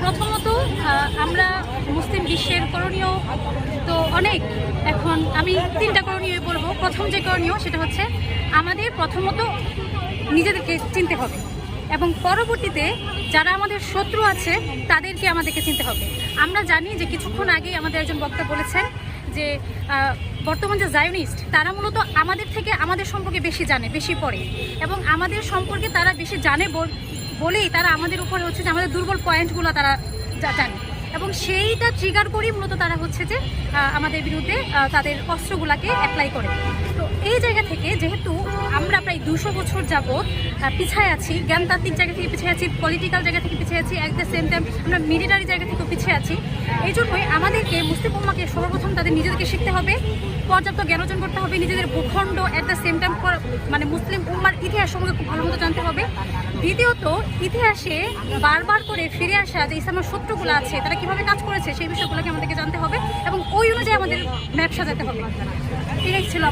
প্রথমত আমরা মুসলিম বিশ্বের করণীয় তো অনেক। এখন আমি 3টা করণীয় বলবো। প্রথম যে করণীয় সেটা হচ্ছে আমাদের প্রথমত নিজেদেরকে চিনতে হবে এবং পরবর্তীতে যারা আমাদের শত্রু আছে তাদেরকে আমাদেরকে চিনতে হবে। আমরা জানি যে কিছুক্ষণ আগেই আমাদের একজন বক্তা বলেছেন যে বর্তমান যে জায়োনিস্ট তারা মূলত আমাদের থেকে আমাদের সম্পর্কে বেশি জানে, বেশি পড়ে এবং আমাদের সম্পর্কে তারা বেশি জানে বলেই তারা আমাদের উপরে হচ্ছে যে আমাদের দুর্বল পয়েন্টগুলো তারা জানে এবং সেইটা ট্রিগার করেই মূলত তারা হচ্ছে যে আমাদের বিরুদ্ধে তাদের অস্ত্রগুলোকে অ্যাপ্লাই করে। তো এই জায়গা থেকে যেহেতু আমরা প্রায় 200 বছর যাবৎ পিছিয়ে আছি, জ্ঞানতাত্ত্বিক জায়গা থেকে পিছিয়ে আছি, পলিটিক্যাল জায়গা থেকে পিছিয়ে আছি, অ্যাট দ্য সেম টাইম আমরা মিলিটারি জায়গা থেকেও পিছিয়ে আছি। এই জন্যই আমাদেরকে মুসলিম উম্মাকে সর্বপ্রথম তাদের নিজেদেরকে শিখতে হবে, পর্যাপ্ত জ্ঞান অর্জন করতে হবে, নিজেদের ভূখণ্ড অ্যাট দ্য সেম টাইম মানে মুসলিম উম্মার ইতিহাস সম্পর্কে খুব ভালো মতো জানতে হবে। দ্বিতীয়ত ইতিহাসে বারবার করে ফিরে আসা যে ইসলামের শত্রুগুলো আছে তারা কীভাবে কাজ করেছে সেই বিষয়গুলোকে আমাদেরকে জানতে হবে এবং ওই অনুযায়ী আমাদের ম্যাপ সাজাতে হবে। এটাই ছিল